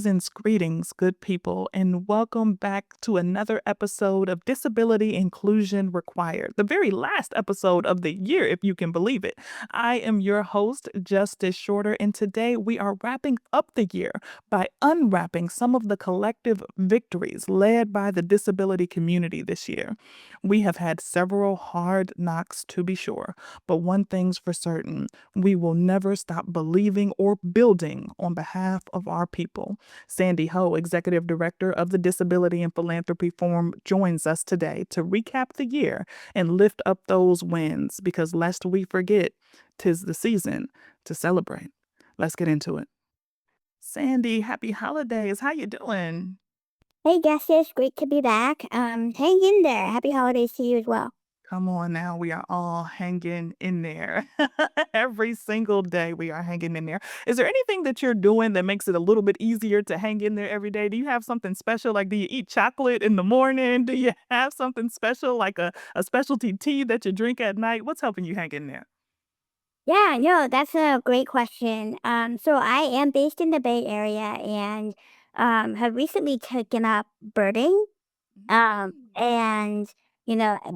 season's greetings, good people, and welcome back to another episode of Disability Inclusion Required, the very last episode of the year, if you can believe it. I am your host, Justice Shorter, and today we are wrapping up the year by unwrapping some of the collective victories led by the disability community this year. We have had several hard knocks, to be sure, but one thing's for certain: we will never stop believing or building on behalf of our people. Sandy Ho, Executive Director of the Disability and Philanthropy Forum, joins us today to recap the year and lift up those wins because lest we forget, 'tis the season to celebrate. Let's get into it. Sandy, happy holidays. How you doing? Hey, Justice, great to be back. Hang in there. Happy holidays to you as well. Come on now, we are all hanging in there. Every single day we are hanging in there. Is there anything that you're doing that makes it a little bit easier to hang in there every day? Do you have something special? Like, do you eat chocolate in the morning? Do you have something special like a specialty tea that you drink at night? What's helping you hang in there? Yeah, no, that's a great question. So I am based in the Bay Area and have recently taken up birding. And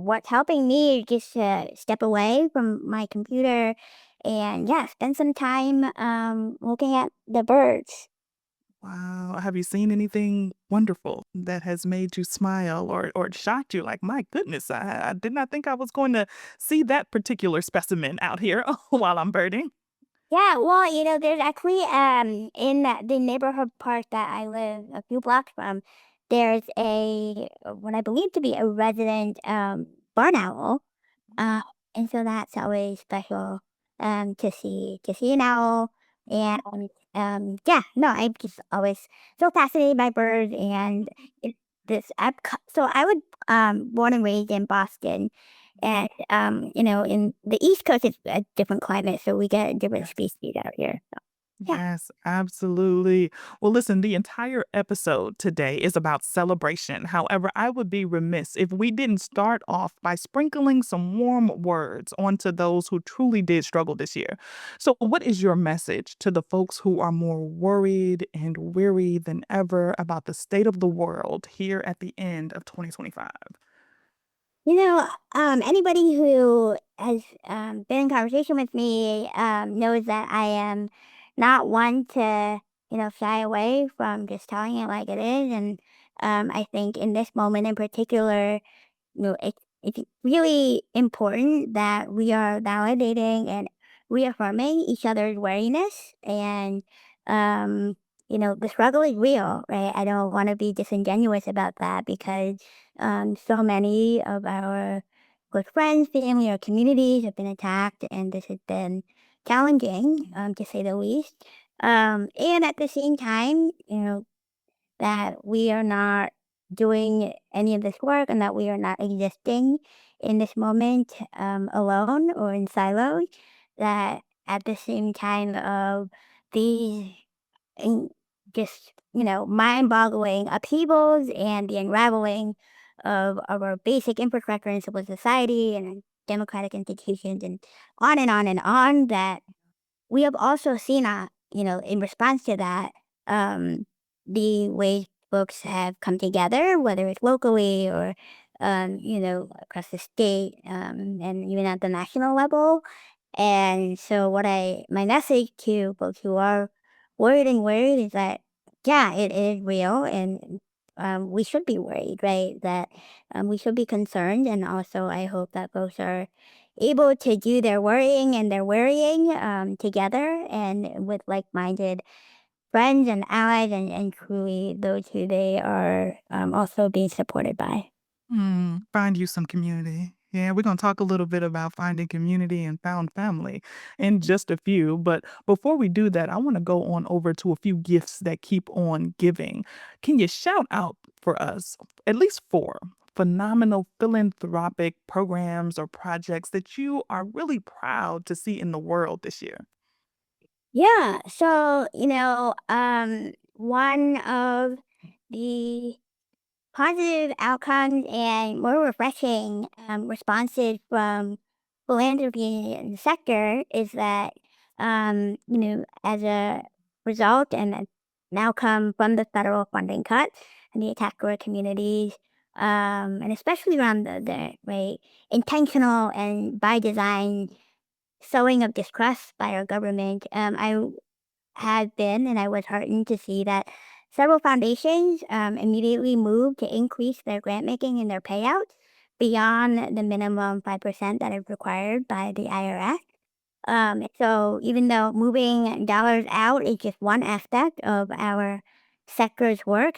what's helping me is just to step away from my computer and yeah, spend some time looking at the birds. Wow. Have you seen anything wonderful that has made you smile or shocked you? Like, my goodness, I did not think I was going to see that particular specimen out here while I'm birding. Yeah, well, there's actually in the neighborhood park that I live a few blocks from, there's a what I believe to be a resident barn owl. Uh and so that's always special to see an owl. And yeah, no, I'm just always so fascinated by birds. And it, this so I was born and raised in Boston. And in the East Coast, it's a different climate, so we get different species out here. So, yeah. Yes, absolutely. Well, listen, the entire episode today is about celebration. However, I would be remiss if we didn't start off by sprinkling some warm words onto those who truly did struggle this year. So, what is your message to the folks who are more worried and weary than ever about the state of the world here at the end of 2025? Anybody who has been in conversation with me knows that I am not one to, shy away from just telling it like it is. And I think in this moment in particular, it's really important that we are validating and reaffirming each other's worthiness. And, the struggle is real, right? I don't want to be disingenuous about that because so many of our good friends, family, or communities have been attacked, and this has been challenging, to say the least. And at the same time, that we are not doing any of this work and that we are not existing in this moment alone or in silos, that at the same time of these in- just, mind-boggling upheavals and the unraveling of our basic infrastructure in civil society and democratic institutions and on and on and on, that we have also seen, in response to that, the ways folks have come together, whether it's locally or, across the state, and even at the national level. And so, my message to folks who are worried and worried is that, yeah, it is real, and we should be worried, right? That we should be concerned, and also I hope that folks are able to do their worrying and their worrying together and with like-minded friends and allies, and truly those who they are also being supported by. Find you some community. Yeah, we're going to talk a little bit about finding community and found family in just a few. But before we do that, I want to go on over to a few gifts that keep on giving. Can you shout out for us at least four phenomenal philanthropic programs or projects that you are really proud to see in the world this year? Yeah, so one of the positive outcomes and more refreshing responses from philanthropy in the sector is that, as a result and now come from the federal funding cuts and the attack on communities, and especially around the right, intentional and by design sowing of distrust by our government. I had been and I was heartened to see that several foundations immediately moved to increase their grant making and their payouts beyond the minimum 5% that is required by the IRS. So even though moving dollars out is just one aspect of our sector's work,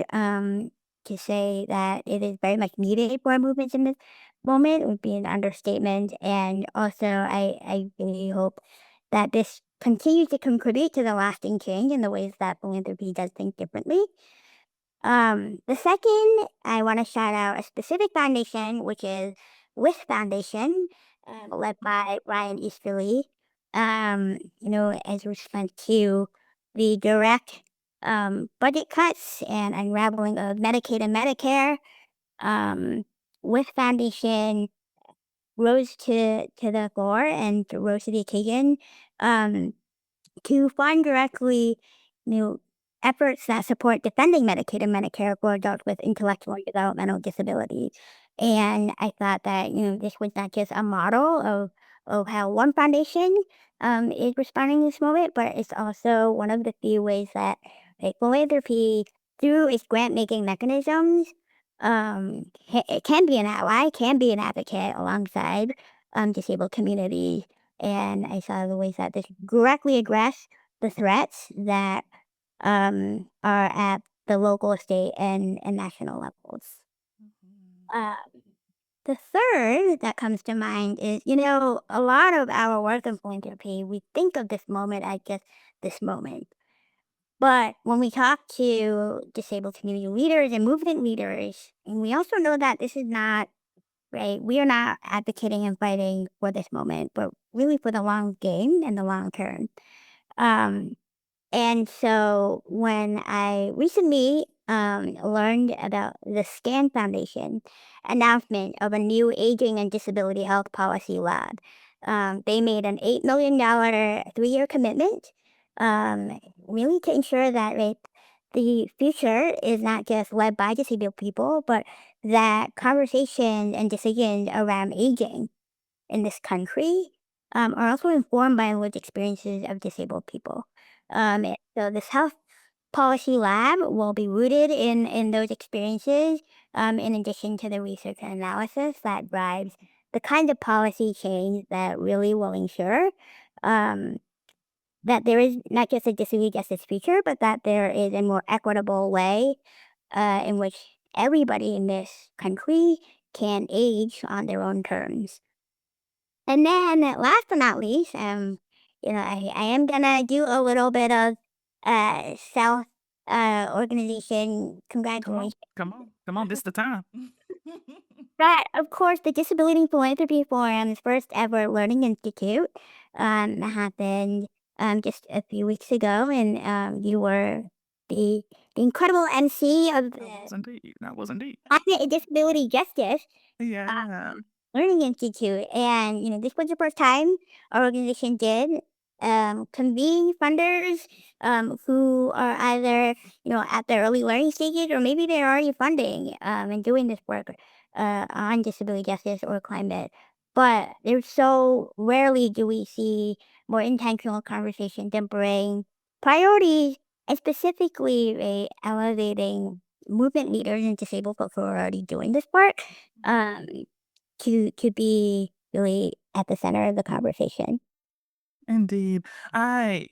to say that it is very much needed for movements in this moment would be an understatement. And also, I really hope that this continues to contribute to the lasting change in the ways that philanthropy does things differently. The second, I want to shout out a specific foundation, which is WIS Foundation, led by Ryan Easterly. As a response to the direct budget cuts and unraveling of Medicaid and Medicare, um, WIS Foundation rose to the floor and rose to the occasion. Um, to fund directly, you know, efforts that support defending Medicaid and Medicare for adults with intellectual and developmental disabilities. And I thought that, this was not just a model of how one foundation is responding to this moment, but it's also one of the few ways that philanthropy, through its grant making mechanisms, it can be an ally, can be an advocate alongside disabled communities. And I saw the ways that this directly address the threats that are at the local, state, and national levels. Mhm. Uh, the third that comes to mind is, a lot of our work in philanthropy, we think of this moment as just this moment. But when we talk to disabled community leaders and movement leaders, and we also know that this is not right. We are not advocating and fighting for this moment, but really for the long game and the long term. Um, and so when I recently learned about the SCAN Foundation announcement of a new aging and disability health policy lab, they made an $8 million 3-year commitment, really to ensure that the future is not just led by disabled people, but that conversations and decisions around aging in this country are also informed by lived experiences of disabled people. And so this health policy lab will be rooted in those experiences, in addition to the research and analysis that drives the kind of policy change that really will ensure um, that there is not just a disability justice future, but that there is a more equitable way in which everybody in this country can age on their own terms. And then last but not least, I am gonna do a little bit of self organization Come on, congratulations. come on, come on. This the time. But of course, the Disability Philanthropy Forum's first ever Learning Institute happened just a few weeks ago, and you were the the incredible MC of That the was indeed. That was indeed. Climate and Disability Justice Yeah. Learning Institute. And, this was the first time our organization did convene funders who are either, at their early learning stages or maybe they're already funding and doing this work on disability justice or climate. But there's so rarely do we see more intentional conversations that bring priorities and specifically elevating movement leaders and disabled folks who are already doing this work. Um, to be really at the center of the conversation. Indeed.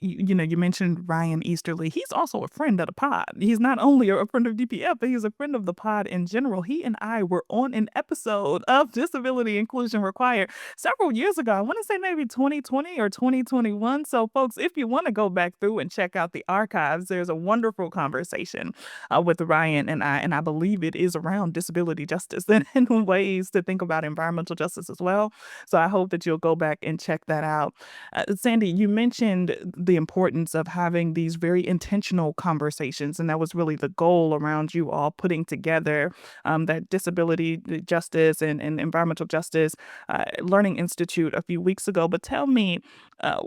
You mentioned Ryan Easterly. He's also a friend of the pod. He's not only a friend of DPF, but he's a friend of the pod in general. He and I were on an episode of Disability Inclusion Required several years ago. I want to say maybe 2020 or 2021. So, folks, if you want to go back through and check out the archives, there's a wonderful conversation with Ryan and I believe it is around disability justice and ways to think about environmental justice as well. So, I hope that you'll go back and check that out. Sandy, you mentioned the importance of having these very intentional conversations, and that was really the goal around you all putting together that disability justice and environmental justice learning institute a few weeks ago. But tell me, uh,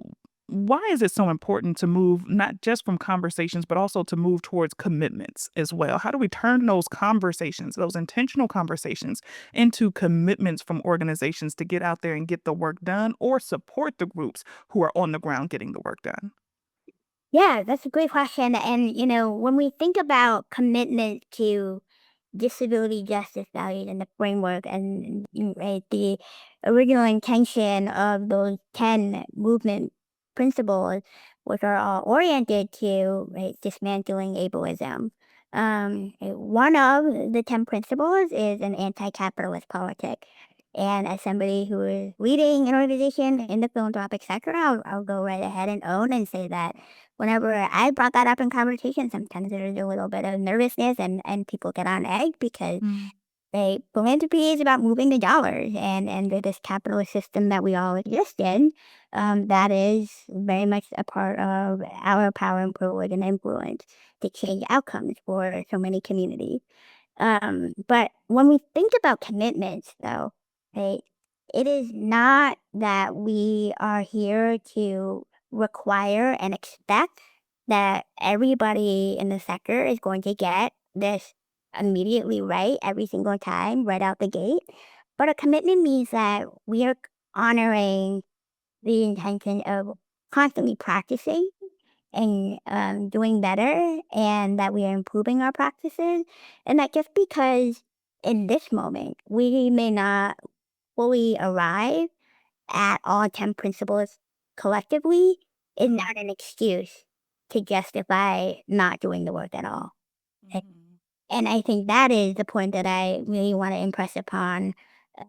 why is it so important to move not just from conversations, but also to move towards commitments as well? How do we turn those conversations, those intentional conversations, into commitments from organizations to get out there and get the work done or support the groups who are on the ground getting the work done? Yeah, that's a great question. And, when we think about commitment to disability justice values and the framework and right, the original intention of those 10 movement principles, which are all oriented to right, dismantling ableism. One of the 10 principles is an anti capitalist politic. And as somebody who is leading an organization in the philanthropic sector, I'll go right ahead and own and say that whenever I brought that up in conversation, sometimes there's a little bit of nervousness and people get on edge because Mm, philanthropy is about moving the dollars and with this capitalist system that we all exist in, that is very much a part of our power and privilege and influence to change outcomes for so many communities. But when we think about commitments, though, right, it is not that we are here to require and expect that everybody in the sector is going to get this immediately right every single time, right out the gate. But a commitment means that we are honoring the intention of constantly practicing and doing better and that we are improving our practices. And that just because in this moment we may not fully arrive at all 10 principles collectively is not an excuse to justify not doing the work at all. A- mhm. And I think that is the point that I really want to impress upon uh,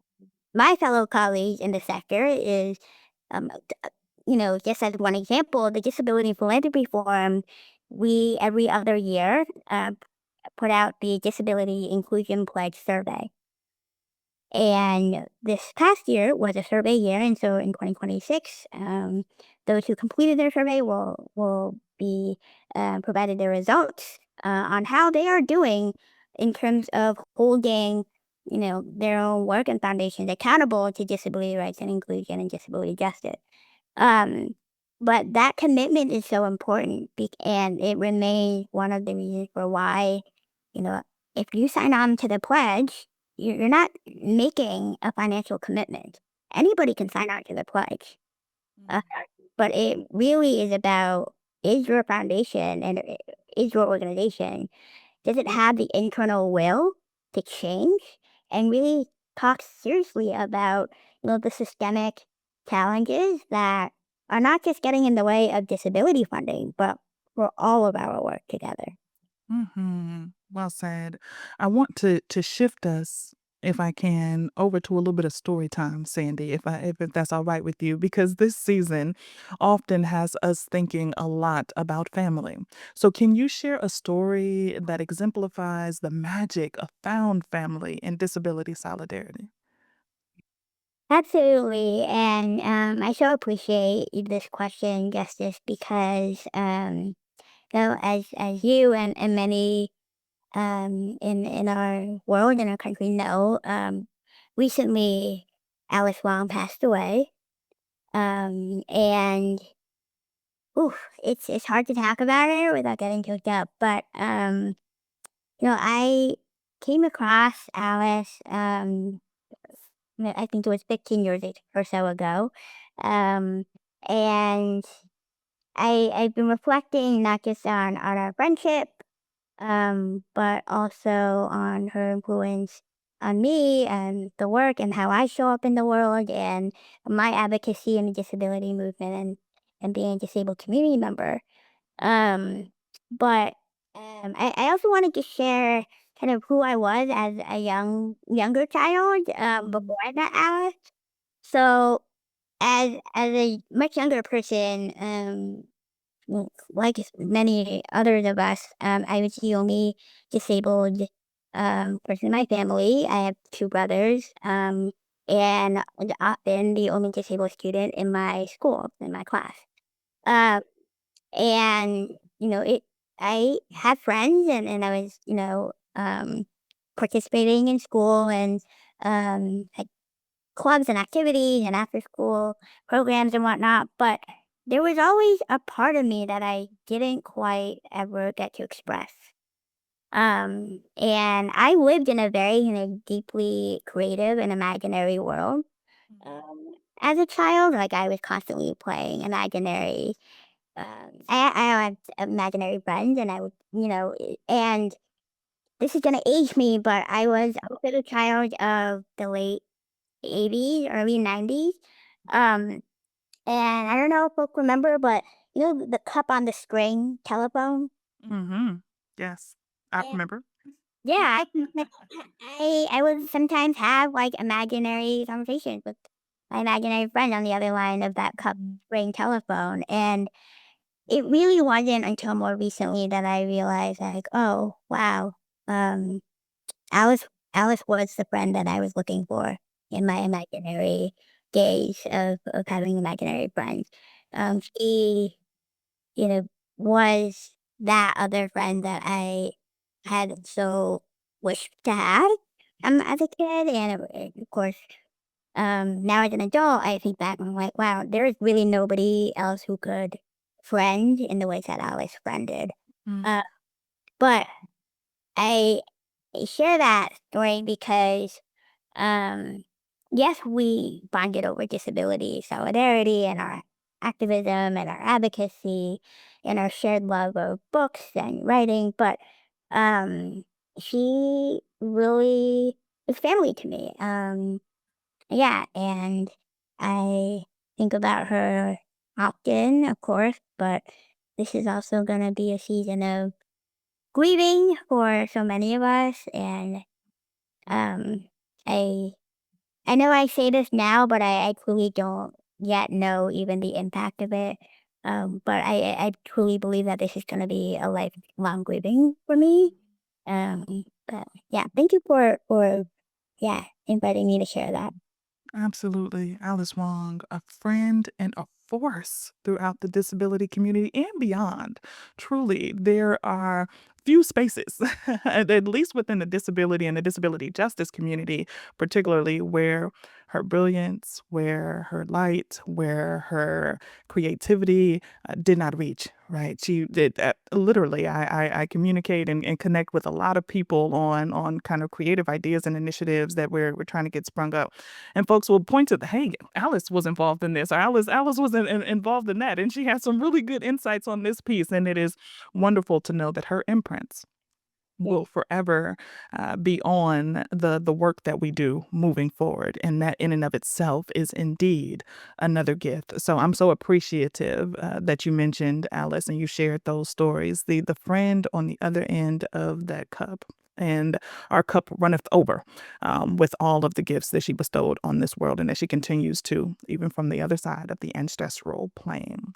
my fellow colleagues in the sector is um, just as one example, the Disability Philanthropy Forum, we every other year put out the Disability Inclusion Pledge survey. And this past year was a survey year, and so in 2026, those who completed their survey will be provided their results on how they are doing in terms of holding, their own work and foundations accountable to disability rights and inclusion and disability justice. Um, but that commitment is so important, and it remains one of the reasons for why, you know, if you sign on to the pledge, you're not making a financial commitment. Anybody can sign on to the pledge, uh, Mm. but it really is about is your foundation and is your organization does it have the internal will to change and really talk seriously about, the systemic challenges that are not just getting in the way of disability funding, but for all of our work together? Mhm. Well said. I want to shift us, if I can, over to a little bit of story time, Sandy, if that's all right with you, because this season often has us thinking a lot about family. So can you share a story that exemplifies the magic of found family and disability solidarity? Absolutely. And I so appreciate this question, Justice, because as you and many in our world in our country know, recently Alice Wong passed away. And it's hard to talk about it without getting choked up. But I came across Alice. I think it was 15 years or so ago, um, and I've been reflecting not just on our friendship, but also on her influence on me and the work and how I show up in the world and my advocacy in the disability movement and being a disabled community member. Um, but I also wanted to share kind of who I was as a younger child before I met Alice. So as a much younger person, like many others of us, I was the only disabled person in my family. I have two brothers, and I've been the only disabled student in my school, in my class. Um, and it. I had friends, and I was, participating in school and had clubs and activities and after school programs and whatnot. But there was always a part of me that I didn't quite ever get to express. And I lived in a very, deeply creative and imaginary world. As a child, like I was constantly playing imaginary. I had imaginary friends, and I would, and this is gonna age me, but I was also a child of the late '80s, early '90s. Um, and I don't know if folks remember, but the cup on the string telephone. Mhm. Yes, I And remember. yeah, I would sometimes have like imaginary conversations with my imaginary friend on the other line of that cup ring telephone. And it really wasn't until more recently that I realized like, oh wow, um, Alice Alice was the friend that I was looking for in my imaginary days of having imaginary friends. She, you know, was that other friend that I had so wished to have as a kid, and of course, now as an adult, I think back and I'm like, wow, there is really nobody else who could friend in the ways that Alice friended. Mm. Uh, but I share that story because, um, yes, we bonded over disability solidarity and our activism and our advocacy and our shared love of books and writing, but um, she really was family to me. Yeah, and I think about her often, of course, but this is also going to be a season of grieving for so many of us, and um, I I know I say this now, but I truly don't yet know even the impact of it. But I truly believe that this is going to be a lifelong grieving for me. But yeah, thank you for yeah inviting me to share that. Absolutely. Alice Wong, a friend and a force throughout the disability community and beyond. Truly, there are few spaces, at least within the disability and the disability justice community, particularly where her brilliance, where her light, where her creativity did not reach. Right, she did literally. I communicate and connect with a lot of people on kind of creative ideas and initiatives that we're trying to get sprung up, and folks will point to the, hey, Alice was involved in this, or Alice was involved in that, and she has some really good insights on this piece, and it is wonderful to know that her imprints Yeah. will forever be on the work that we do moving forward, and that in and of itself is indeed another gift. So I'm so appreciative that you mentioned Alice and you shared those stories. The friend on the other end of that cup. And our cup runneth over with all of the gifts that she bestowed on this world and that she continues to, even from the other side of the ancestral plane.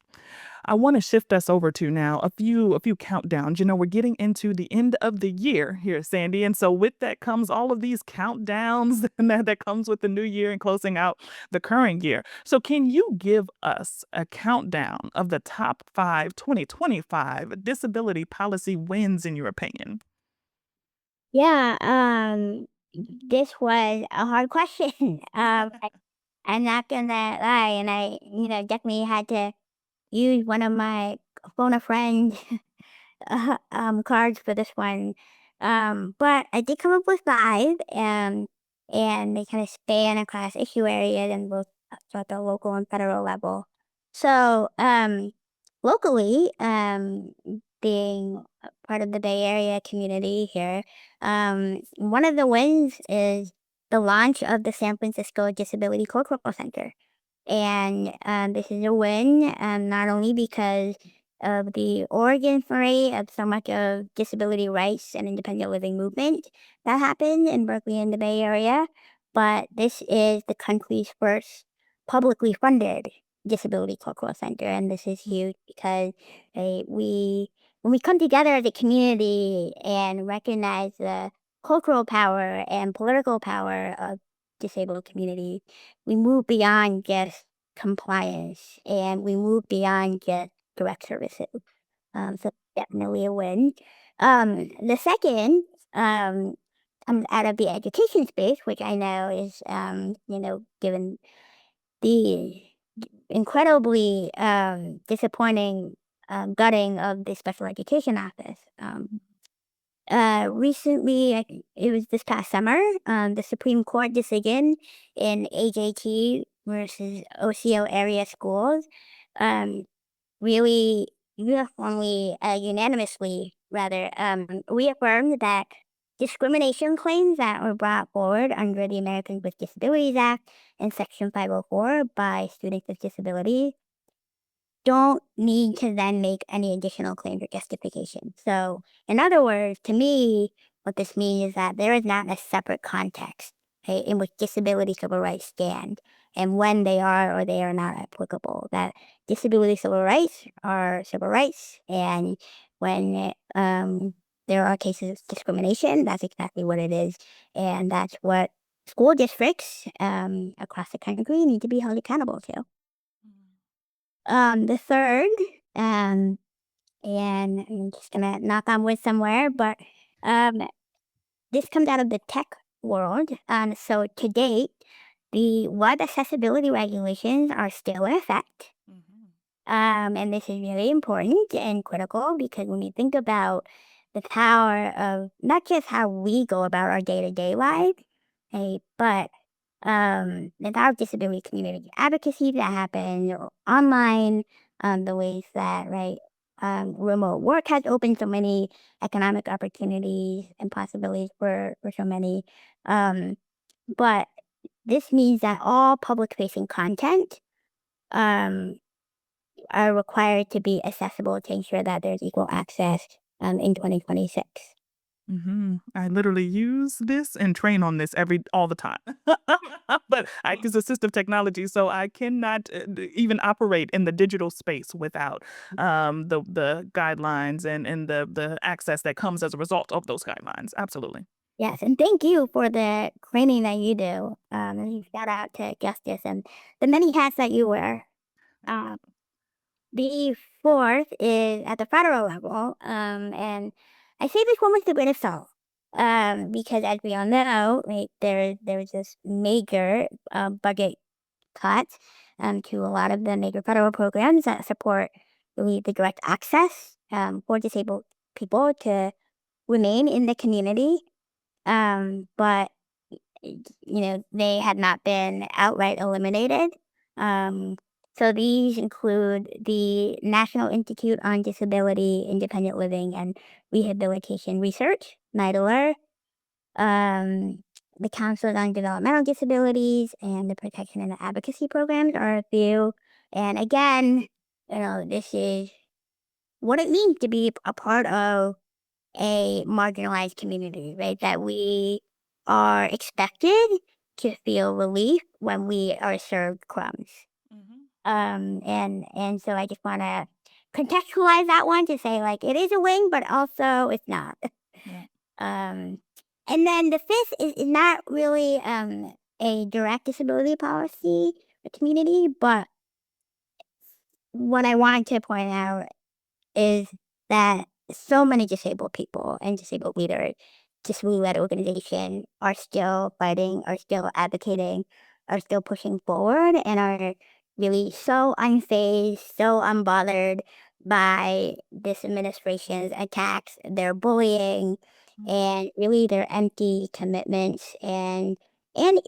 I want to shift us over to now a few countdowns. You know, we're getting into the end of the year here, Sandy, and so with that comes all of these countdowns and that comes with the new year and closing out the current year. So can you give us a countdown of the top 5 2025 disability policy wins in your opinion? Yeah, this was a hard question. I'm not gonna lie, and I, definitely had to use one of my phone a friend cards for this one. But I did come up with five, and they kind of span across issue areas and both at the local and federal level. So, locally, being a part of the Bay Area community here, one of the wins is the launch of the San Francisco Disability Cultural Center. And this is a win, not only because of the origin story of so much of disability rights and independent living movement that happened in Berkeley and the Bay Area, but this is the country's first publicly funded disability cultural center. And this is huge because when we come together as a community and recognize the cultural power and political power of disabled communities, we move beyond just compliance and we move beyond just direct services. So definitely a win. The second um, comes out of the education space, which I know is, given the incredibly disappointing gutting of the special education office. Recently, it was this past summer, the Supreme Court decision in AJT versus OCO area schools um, really uniformly, unanimously rather, reaffirmed that discrimination claims that were brought forward under the Americans with Disabilities Act and Section 504 by students with disabilities don't need to then make any additional claims or justification. So, in other words, to me, what this means is that there is not a separate context, okay, in which disability civil rights stand and when they are or they are not applicable. That disability civil rights are civil rights, and when there are cases of discrimination, that's exactly what it is, and that's what school districts across the country need to be held accountable to. The third, um, and I'm just gonna knock on wood somewhere, but um, this comes out of the tech world. So to date, the web accessibility regulations are still in effect. Mhm. And this is really important and critical because when you think about the power of not just how we go about our day to day life, hey, but the power of disability community advocacy that happen online, the ways that, right, remote work has opened so many economic opportunities and possibilities for so many. Um, but this means that all public facing content um, are required to be accessible to ensure that there's equal access in 2026. I literally use this and train on this all the time. But I use assistive technology, so I cannot even operate in the digital space without the guidelines and the access that comes as a result of those guidelines. Absolutely. Yes, and thank you for the training that you do. And shout out to Justice and the many hats that you wear. Um, the fourth is at the federal level, and I say this one with a grain of salt, because as we all know, like, there was this major budget cuts to a lot of the major federal programs that support really the direct access for disabled people to remain in the community. But they had not been outright eliminated. Um, so these include the National Institute on Disability, Independent Living, and Rehabilitation Research, NIDLR, um, the Council on Developmental Disabilities, and the Protection and Advocacy Programs are a few. And again, this is what it means to be a part of a marginalized community, right? That we are expected to feel relief when we are served crumbs. Mhm. And so I just want to contextualize that one to say like it is a wing, but also it's not. Yeah. Um, and then the fifth is not really a direct disability policy for community, but what I wanted to point out is that so many disabled people and disabled leaders, disability-led organizations are still fighting, are still advocating, are still pushing forward, and are really so unfazed, so unbothered by this administration's attacks, their bullying, and really their empty commitments and in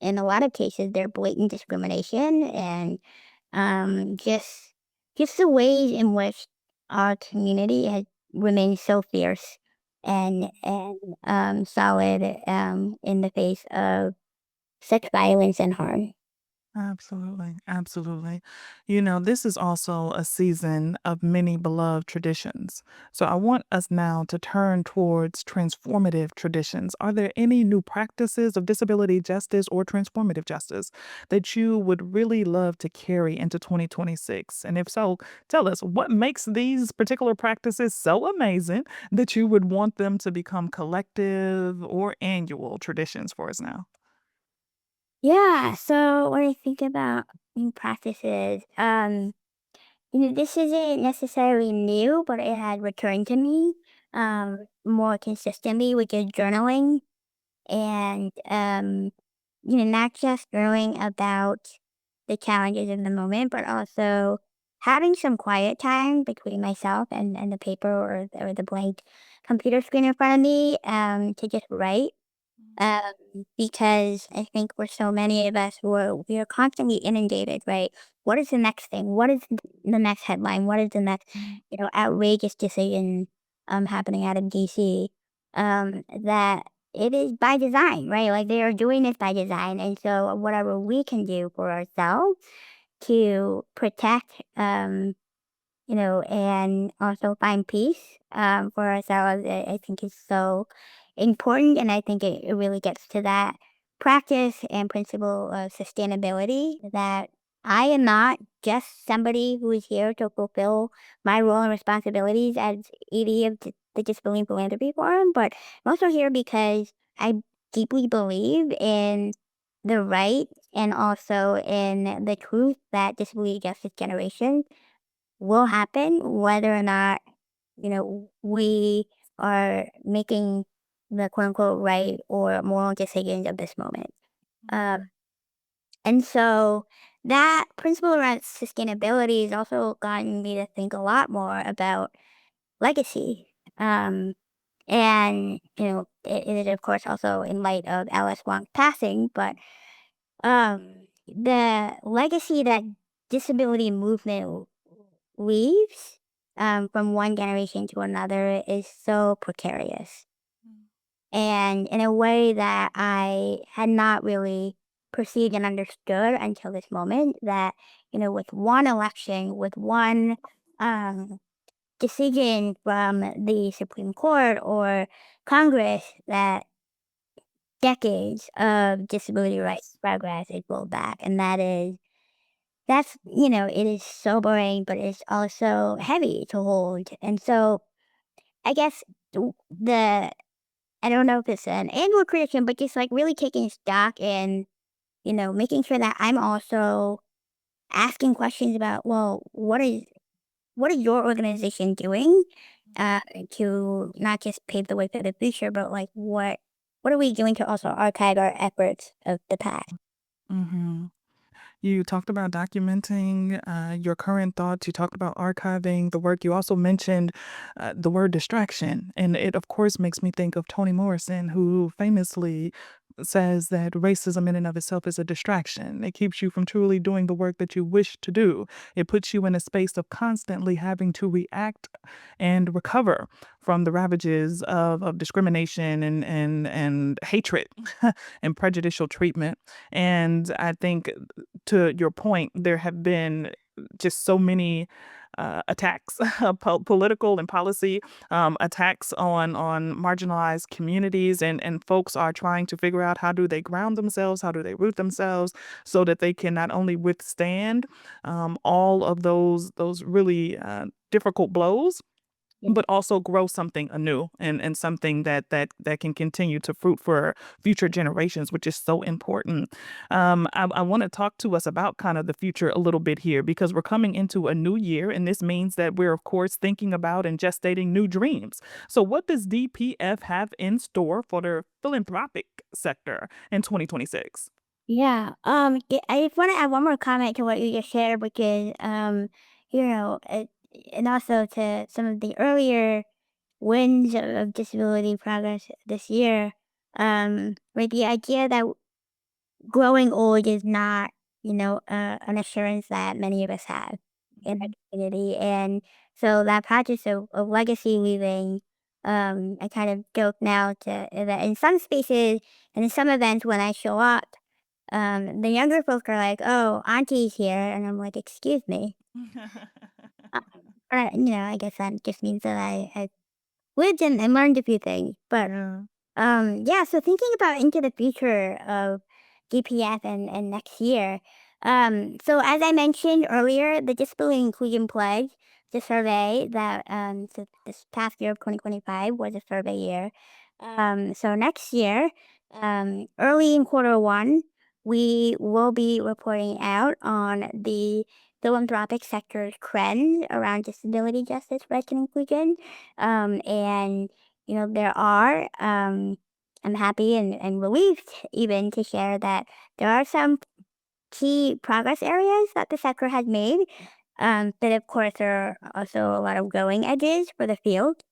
a lot of cases their blatant discrimination and just the ways in which our community has remained so fierce and solid in the face of such violence and harm. Absolutely. Absolutely. This is also a season of many beloved traditions. So I want us now to turn towards transformative traditions. Are there any new practices of disability justice or transformative justice that you would really love to carry into 2026? And if so, tell us what makes these particular practices so amazing that you would want them to become collective or annual traditions for us now? Yeah, so when I think about new practices, this isn't necessarily new, but it had returned to me more consistently, which is journaling and not just journaling about the challenges in the moment, but also having some quiet time between myself and the paper or the blank computer screen in front of me to just write um, because I think for so many of us we are constantly inundated, right? What is the next thing? What is the next headline? What is the next, Mhm. outrageous decision happening out of DC? That it is by design, right? Like they are doing this by design, and so whatever we can do for ourselves to protect and also find peace for ourselves, I think is so important. And I think it really gets to that practice and principle of sustainability that I am not just somebody who is here to fulfill my role and responsibilities as ED of the Disability Philanthropy Forum, but I'm also here because I deeply believe in the right and also in the truth that disability justice generations will happen whether or not, we are making the quote unquote right or moral decisions of this moment. Um, Mhm. and so that principle around sustainability has also gotten me to think a lot more about legacy. And, it is, of course, also in light of Alice Wong's passing, but the legacy that disability movement leaves from one generation to another is so precarious. And in a way that I had not really perceived and understood until this moment, that, with one election, with one um, decision from the Supreme Court or Congress, that decades of disability rights progress is rolled back. And it is sobering, but it's also heavy to hold. And so I guess I don't know if it's an annual criticism, but just like really taking stock and, making sure that I'm also asking questions about, well, what is your organization doing uh, to not just pave the way for the future, but like what are we doing to also archive our efforts of the past? Mhm. You talked about documenting your current thoughts. You talked about archiving the work. You also mentioned the word distraction. And it, of course, makes me think of Toni Morrison, who famously says that racism in and of itself is a distraction. It keeps you from truly doing the work that you wish to do. It puts you in a space of constantly having to react and recover from the ravages of discrimination and hatred and prejudicial treatment. And I think to your point, there have been just so many attacks, political and policy attacks on marginalized communities, and folks are trying to figure out how do they ground themselves, how do they root themselves, so that they can not only withstand all of those really difficult blows, but also grow something anew and something that can continue to fruit for future generations, which is so important. I want to talk to us about kind of the future a little bit here because we're coming into a new year, and this means that we're of course thinking about and gestating new dreams. So, what does DPF have in store for their philanthropic sector in 2026? Yeah. I just want to add one more comment to what you just shared, which is, and also to some of the earlier wins of disability progress this year. With the idea that growing old is not, an assurance that many of us have in our community. And so that practice of legacy leaving, I kind of joke now that in some spaces and in some events when I show up, the younger folk are like, "Oh, auntie's here," and I'm like, "Excuse me." Uh, I guess that just means that I lived and learned a few things. But Yeah. yeah, so thinking about into the future of DPF and next year. So as I mentioned earlier, the Disability Inclusion Pledge, the survey that so this past year of 2025 was a survey year. So next year, early in quarter 1, we will be reporting out on the philanthropic sector's trends around disability justice, rights, and inclusion. And there are I'm happy and relieved even to share that there are some key progress areas that the sector has made. But of course, there are also a lot of growing edges for the field.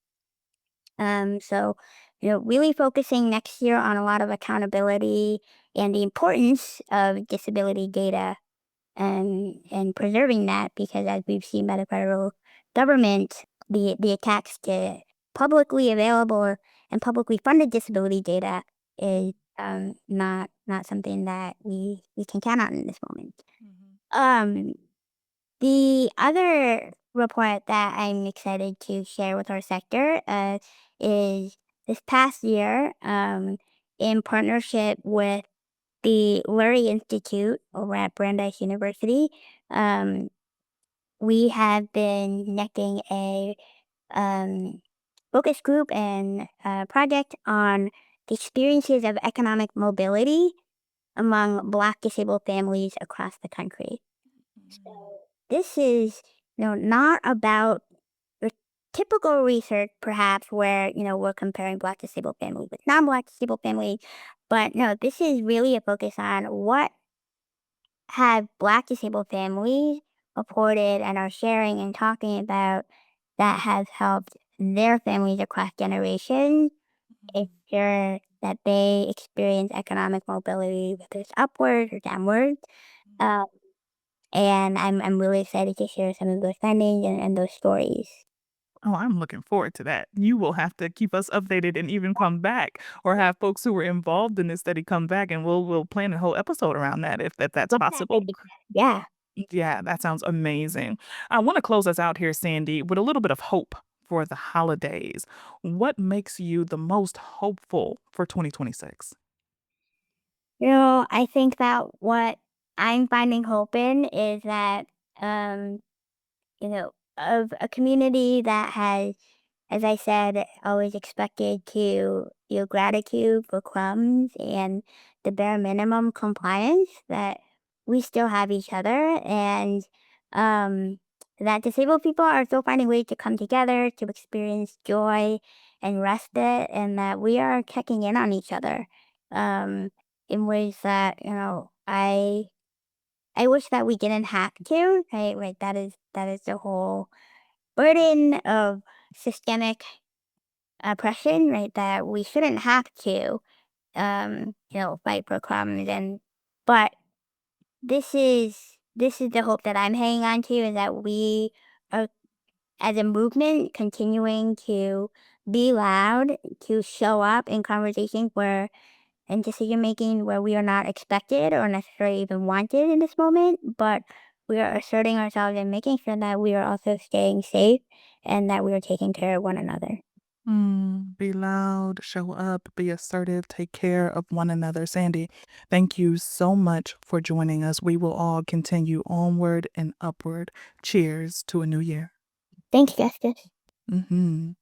So, really focusing next year on a lot of accountability and the importance of disability data and preserving that, because as we've seen by the federal government, the attacks to publicly available and publicly funded disability data is not something that we can count on in this moment. Mhm. Um, the other report that I'm excited to share with our sector is this past year, in partnership with the Lurie Institute over at Brandeis University. Um, we have been connecting a um, focus group and project on the experiences of economic mobility among Black disabled families across the country. So Mm. this is, not about the typical research, perhaps, where, we're comparing Black disabled families with non-Black disabled families. But no, this is really a focus on what have Black disabled families reported and are sharing and talking about that has helped their families across generations Mhm. ensure that they experience economic mobility, whether it's upward or downward. Mhm. Uh, and I'm really excited to share some of those findings and those stories. Oh, I'm looking forward to that. You will have to keep us updated and even come back or have folks who were involved in this study come back and we'll plan a whole episode around that if that's Love possible. that. Yeah. Yeah, that sounds amazing. I want to close us out here, Sandy, with a little bit of hope for the holidays. What makes you the most hopeful for 2026? I think that what I'm finding hope in is that, um, of a community that has, as I said, always expected to feel gratitude for crumbs and the bare minimum compliance, that we still have each other, and um, that disabled people are still finding ways to come together to experience joy and respite, and that we are checking in on each other um, in ways that, I wish that we didn't have to, right? Right. That is the whole burden of systemic oppression, right? That we shouldn't have to, fight for crumbs. But this is the hope that I'm hanging on to, is that we are, as a movement, continuing to be loud, to show up in conversations where and decision making where we are not expected or necessarily even wanted in this moment, but we are asserting ourselves and making sure that we are also staying safe and that we are taking care of one another. Be loud, show up, be assertive, take care of one another. Sandy, thank you so much for joining us. We will all continue onward and upward. Cheers to a new year. Thanks, Justice. Hmm